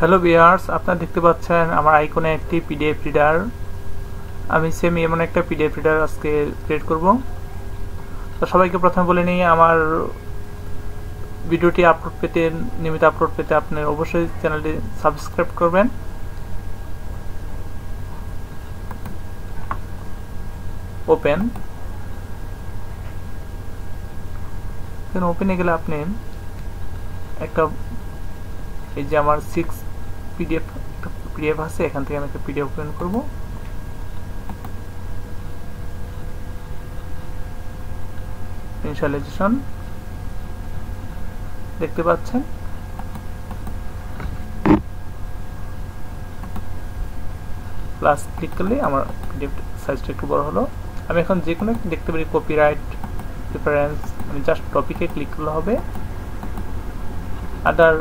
Hello viewers, আপনারা দেখতে পাচ্ছেন আমার আইকনে একটি পিডিএফ রিডার। আমি সেম এমন একটা পিডিএফ রিডার আজকে ক্রিয়েট করব। তো সবাইকে প্রথমে বলে নিই, আমার ভিডিওটি নিয়মিত আপলোড পেতে আপনি অবশ্যই চ্যানেলটি সাবস্ক্রাইব করবেন। ওপেনে গেলে আপনি একটা, এই যে আমার 6 পিডিএফ আছে, এখান থেকে আমি একটা পিডিএফ ওপেন করব। ইনিশিয়ালাইজেশন দেখতে পাচ্ছেন। প্লাস ক্লিক করলে আমার পিডিএফ সাইজটা একটু বড় হলো। আমি এখন যে কোনো দেখতে পারি কপিরাইট, প্রেফারেন্স, আমি জাস্ট টপিকে ক্লিক করলে হবে। আদার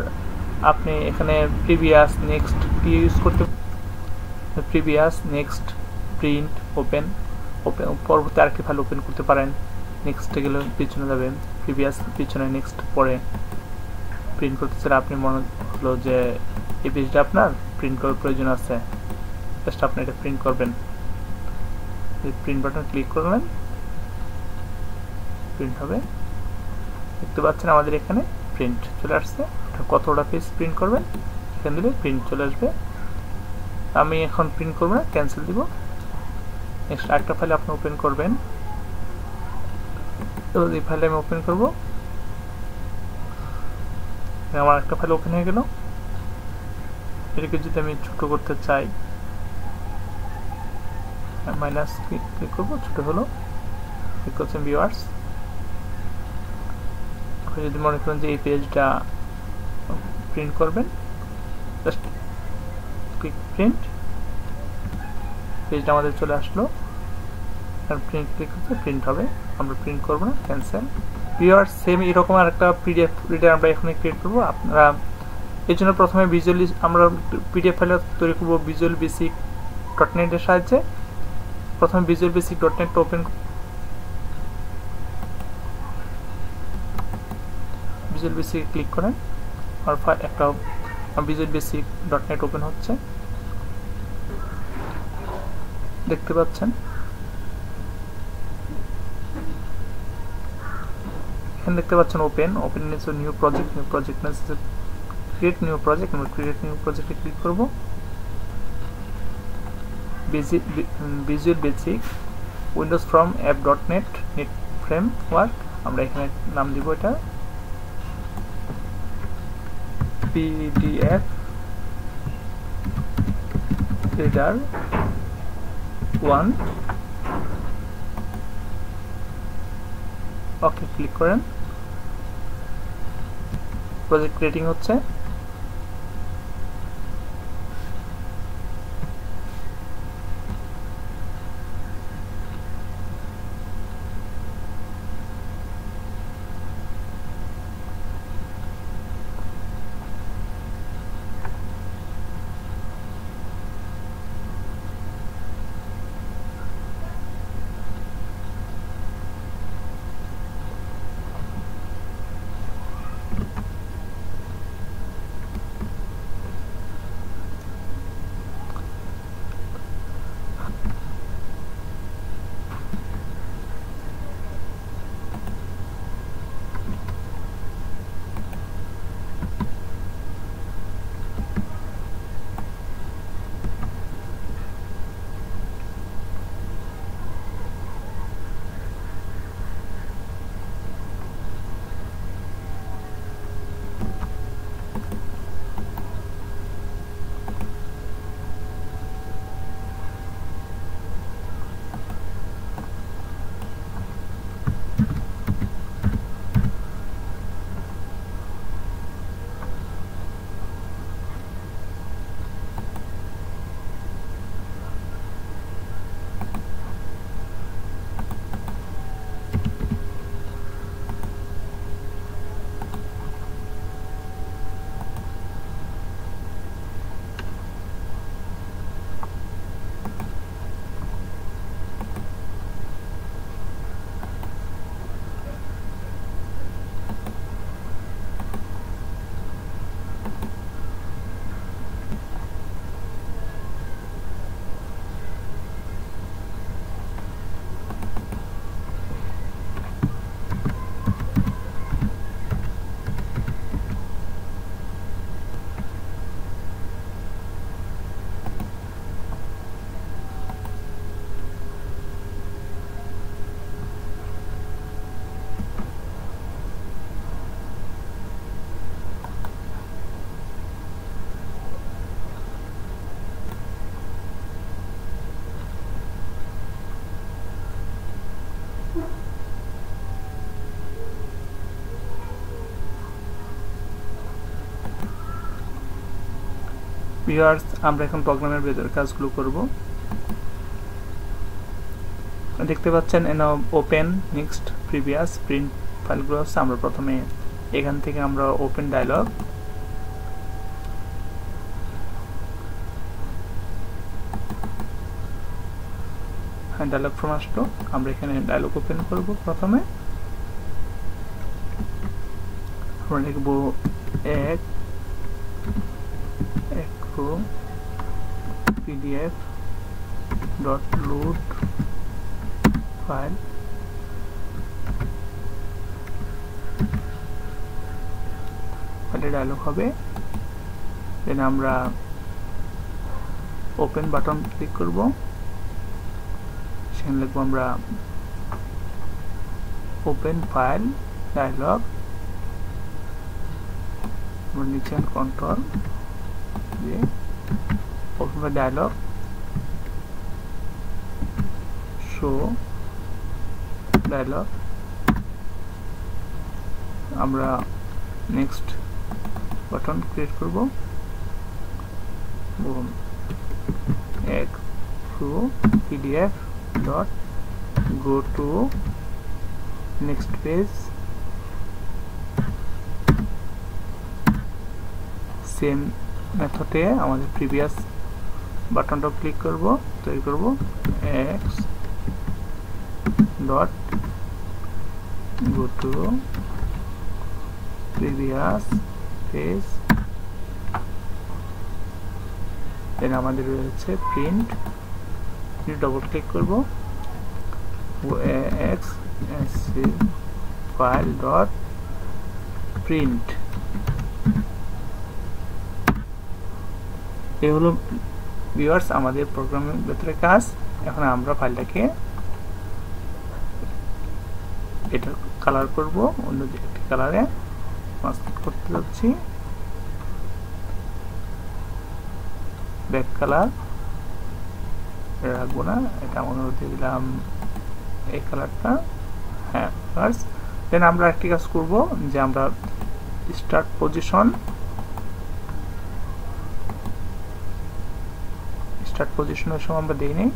আপনি এখানে প্রিভিয়াস, নেক্সট কি ইউজ করতে, প্রিভিয়াস, নেক্সট, প্রিন্ট, ওপেন পরবর্তী আরেকটি ফাইল ওপেন করতে পারেন। নেক্সটে গেলে পিছনে যাবেন, প্রিভিয়াস পিছনে, নেক্সট পরে। প্রিন্ট করতে চাইলে আপনি মনে হলো যে এই পেজটা আপনার প্রিন্ট করার প্রয়োজন আছে, জাস্ট আপনি এটা প্রিন্ট করবেন। প্রিন্ট বাটন ক্লিক করবেন, প্রিন্ট হবে। দেখতে পাচ্ছেন আমাদের এখানে প্রিন্ট চলে আসছে। কতটা পেজ প্রিন্ট করবেন এখানে দিলে প্রিন্ট চলে আসবে। আমি এখন প্রিন্ট করবো না, ক্যান্সেল দিব। নেক্সট একটা ফাইল আপনি ওপেন করবেন। তো এই ফাইলে আমি ওপেন করব। আমার একটা ফাইল ওপেন হয়ে গেল। এটাকে যদি আমি ছোট করতে চাই, মাইনাস ক্লিক করবো, ছোট হলো। ক্লিক করছেন ভিউয়ার্স। যদি মনে করেন যে এই পেজটা প্রিন্ট করবেন, জাস্ট ক্লিক প্রিন্ট, পেজটা আমাদের চলে আসলো। প্রিন্ট ক্লিক করতে প্রিন্ট হবে, আমরা প্রিন্ট করবো না, ক্যান্সেল। ভিউয়ার্স, সেম এরকম আর একটা পিডিএফ রিডার আমরা এখানে ক্রিয়েট করবো। আপনারা এর জন্য প্রথমে আমরা পিডিএফ ফাইল তৈরি করবো ভিজুয়াল বেসিক .NET এর সাহায্যে। প্রথমে visual basic .NET open, visual basic click করেন, আর একটা ভিজুয়াল বেসিক .NET ওপেন হচ্ছে, দেখতে পাচ্ছেন। এখানে দেখতে পাচ্ছেন open is a new project means create new project. আমরা ক্রিয়েট নিউ প্রজেক্টে ক্লিক করব। ভিজুয়াল বেসিক উইন্ডোজ ফ্রম অ্যাপ.NET নেট ফ্রেমওয়ার্ক, আমরা এখানে নাম দিব এটা পিডিএফ রিডার 1। ওকে ক্লিক করেন, প্রজেক্ট ক্রিয়েটিং হচ্ছে। ভিউয়ার্স, আমরা এখন প্রোগ্রামের ভেতরে কাজগুলো করব। দেখতে পাচ্ছেন ওপেন, নেক্সট, প্রিভিয়াস, প্রিন্ট ফাইলগুলো আছে। আমরা প্রথমে এখান থেকে আমরা ওপেন ডায়লগ, ডায়লগ ফ্রম আসলো। আমরা এখানে ডায়লগ ওপেন করব। প্রথমে আমরা লিখব এক pdf dot load file dialog হবে। দেন আমরা ওপেন বাটন ক্লিক করব। সেখানে লিখব আমরা ওপেন ফাইল ডায়লগ, নিচে কন্ট্রোল দিয়ে open file dialog, show dialog. আমরা নেক্সট বাটন ক্লিক করব। pdf dot go to next page, same মেথডে আমাদের প্রিভিয়াস বাটনটা ক্লিক করব, তৈরি করব x dot go to previous page। দেন আমাদের রয়েছে প্রিন্ট, ডবল ক্লিক করব x ফাইল ডট প্রিন্ট। এই হলো ভিউয়ার্স আমাদের প্রোগ্রামের ভেতরে কাজ। এখন আমরা ফাইলটাকে এটা কালার করব, অন্য একটি কালারে মাস্ক করতে যাচ্ছি। ব্যাক কালার রাখবো না, এটা আমরা দিয়ে দিলাম এই কালারটা। হ্যাঁ ফার্স্ট। দেন আমরা একটি কাজ করব যে আমরা স্টার্ট পজিশনের সময় আমরা দিই নেই,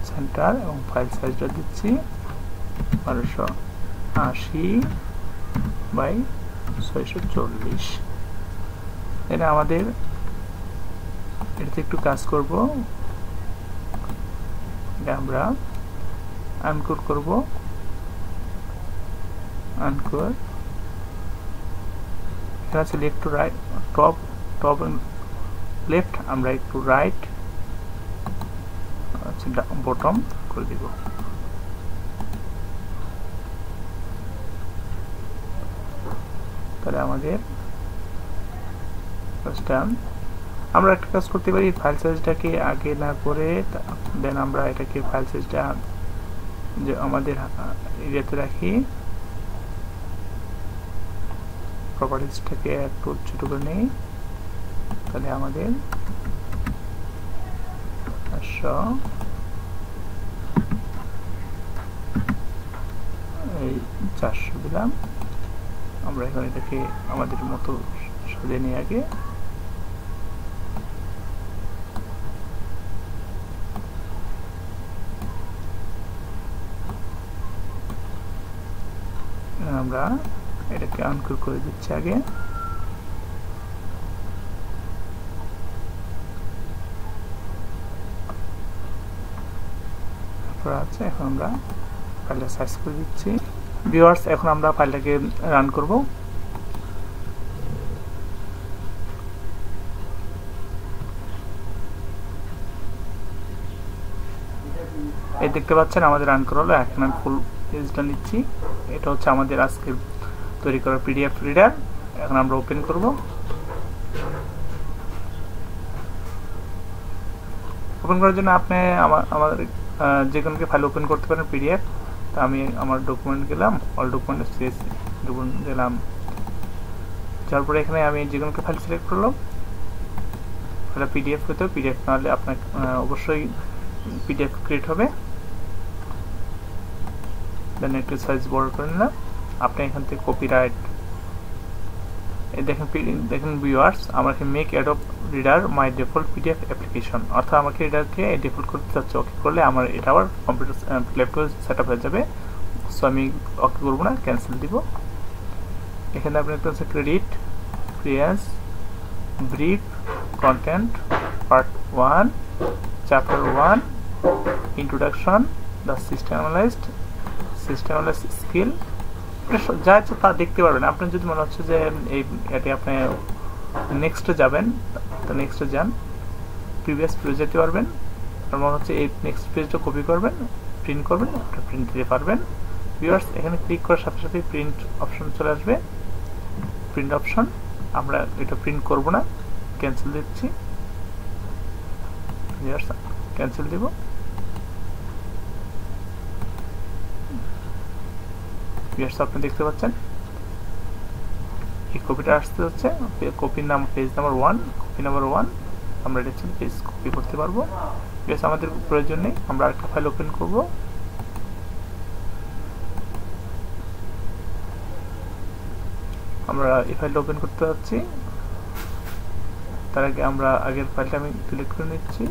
সেন্টার এবং ফাইল সাইজটা দিচ্ছি 1280 x 640। এটা আমাদের এটাতে একটু কাজ করব। এটা আমরা আনকোর করব, আনকোর এখানে আছে left to right, top left, আমরা একটু রাইট বটম করে দিব। তাহলে আমাদের আমরা একটা কাজ করতে পারি, ফাইল সাইজটাকে আগে না করে দেন আমরা এটাকে ফাইল সাইজটা যে আমাদের এরিয়াতে রাখি, প্রপার্টিজটাকে একটু ছোট করে নেই। তাহলে আমাদের 400 দিলাম। আমরা এখন এটাকে আমাদের মতো সাজিয়ে নিয়ে আগে আমরা এটাকে আনকোর করে দিচ্ছি আগে। আছে এখন আমরা ফাইলটা সাইজ করে দিচ্ছি। ভিউয়ার্স, এখন আমরা ফাইলটাকে রান করব। এই দেখতে পাচ্ছেন আমাদের রান করা হলো। এখন আমি ফুল পেজটা নিচ্ছি। এটা হচ্ছে আমাদের আজকে তৈরি করা পিডিএফ রিডার। এখন আমরা ওপেন করব। ওপেন করার জন্য আপনি আমাদের যে কোনো ফাইল ওপেন করতে পারেন পিডিএফ। তো আমি আমার ডকুমেন্ট গেলাম, অল ডকুমেন্ট ডকুমেন্ট গেলাম, তারপরে এখানে আমি যে কোনো ফাইল সিলেক্ট করলাম। ফাইলটা পিডিএফ হতো, পিডিএফ না হলে আপনার অবশ্যই পিডিএফ ক্রিয়েট হবে। দেন একটু সাইজ বড় করে নিলাম। আপনি এখান থেকে কপিরাইট দেখেন ভিউয়ার্স, আমাকে মেক অ্যাডোব রিডার মাই ডিফল্ট পিডিএফ অ্যাপ্লিকেশন, অর্থাৎ আমাকে রিডারকে ডিফল্ট করতে চাচ্ছে। ওকে করলে আমার এটা আবার কম্পিউটার ল্যাপটপে সেট আপ হয়ে যাবে। সো আমি ওকে করবো না, ক্যান্সেল দিব। এখানে আপনি দেখতে পাচ্ছেন credit, Prius, brief, content, part 1, chapter 1, introduction, the system analysed skill. যা ইচ্ছা তা দেখতে পারবেন। আপনার যদি মনে হচ্ছে যে এটি আপনি নেক্সটে যাবেন, তো নেক্সটে যান, প্রিভিয়াস পেজ যেতে পারবেন। আর মনে হচ্ছে এই নেক্সট পেজটা কপি করবেন, প্রিন্ট করবেন, আপনি প্রিন্ট দিতে পারবেন। ভিউয়ার্স, এখানে ক্লিক করার সাথে সাথে প্রিন্ট অপশন চলে আসবে। প্রিন্ট অপশন, আমরা এটা প্রিন্ট করব না, ক্যান্সেল দিচ্ছি। ভিউয়ার্স, ক্যান্সেল দিব। ভিউয়ার্স, আপনি দেখতে পাচ্ছেন এই কপিটা আসতে হচ্ছে। কপির নাম পেজ নাম্বার 1, কপি নাম্বার 1 আমরা এটা পেজ কপি করতে পারবো। ভিউয়ার্স, আমাদের প্রয়োজন নেই, আমরা আরেকটা ফাইল ওপেন করব। আমরা এই ফাইলটা ওপেন করতে যাচ্ছি। তার আগে আমরা আগের ফাইলটা আমি সিলেক্ট করে নিচ্ছি।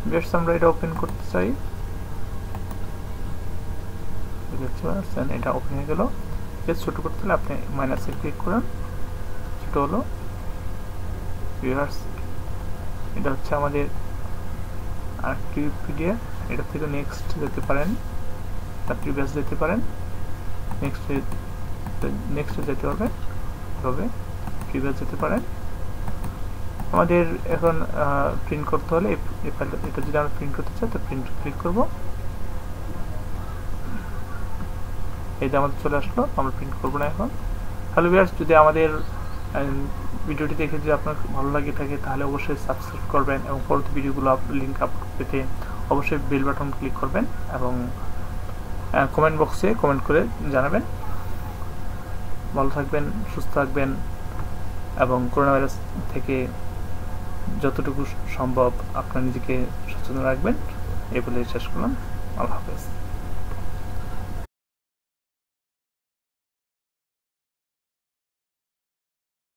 ভিউয়ার্স, আমরা এটা ওপেন করতে চাই। দেখতে পাচ্ছেন এটা ওপেন হয়ে গেল। ছোট করতে হলে আপনি মাইনাসে ক্লিক করুন, ছোট হলো। ভিউয়ার্স, এটা হচ্ছে আমাদের আরেকটি পিডিএফ। এটা থেকে নেক্সট যেতে পারেন, প্রিভিয়াস যেতে পারেন, নেক্সটে যেতে হবে, তবে প্রিভিয়াস যেতে পারেন। আমাদের এখন প্রিন্ট করতে হলে এই ফাইলটা, এটা যদি আমরা প্রিন্ট করতে চাই তো প্রিন্ট ক্লিক করব। এই যে আমাদের চলে আসলো, আমরা প্রিন্ট করব না এখন। হ্যালো ভিউয়ার্স, যদি আমাদের ভিডিওটি দেখে যদি আপনার ভালো লাগে থাকে তাহলে অবশ্যই সাবস্ক্রাইব করবেন এবং পরবর্তী ভিডিওগুলো লিঙ্ক আপলোড পেতে অবশ্যই বেল বাটন ক্লিক করবেন এবং কমেন্ট বক্সে কমেন্ট করে জানাবেন। ভালো থাকবেন, সুস্থ থাকবেন এবং করোনা ভাইরাস থেকে যতটুকু সম্ভব আপনার নিজেকে সচেতন রাখবেন। এই বলে শেষ করলাম। আল্লাহ হাফেজ।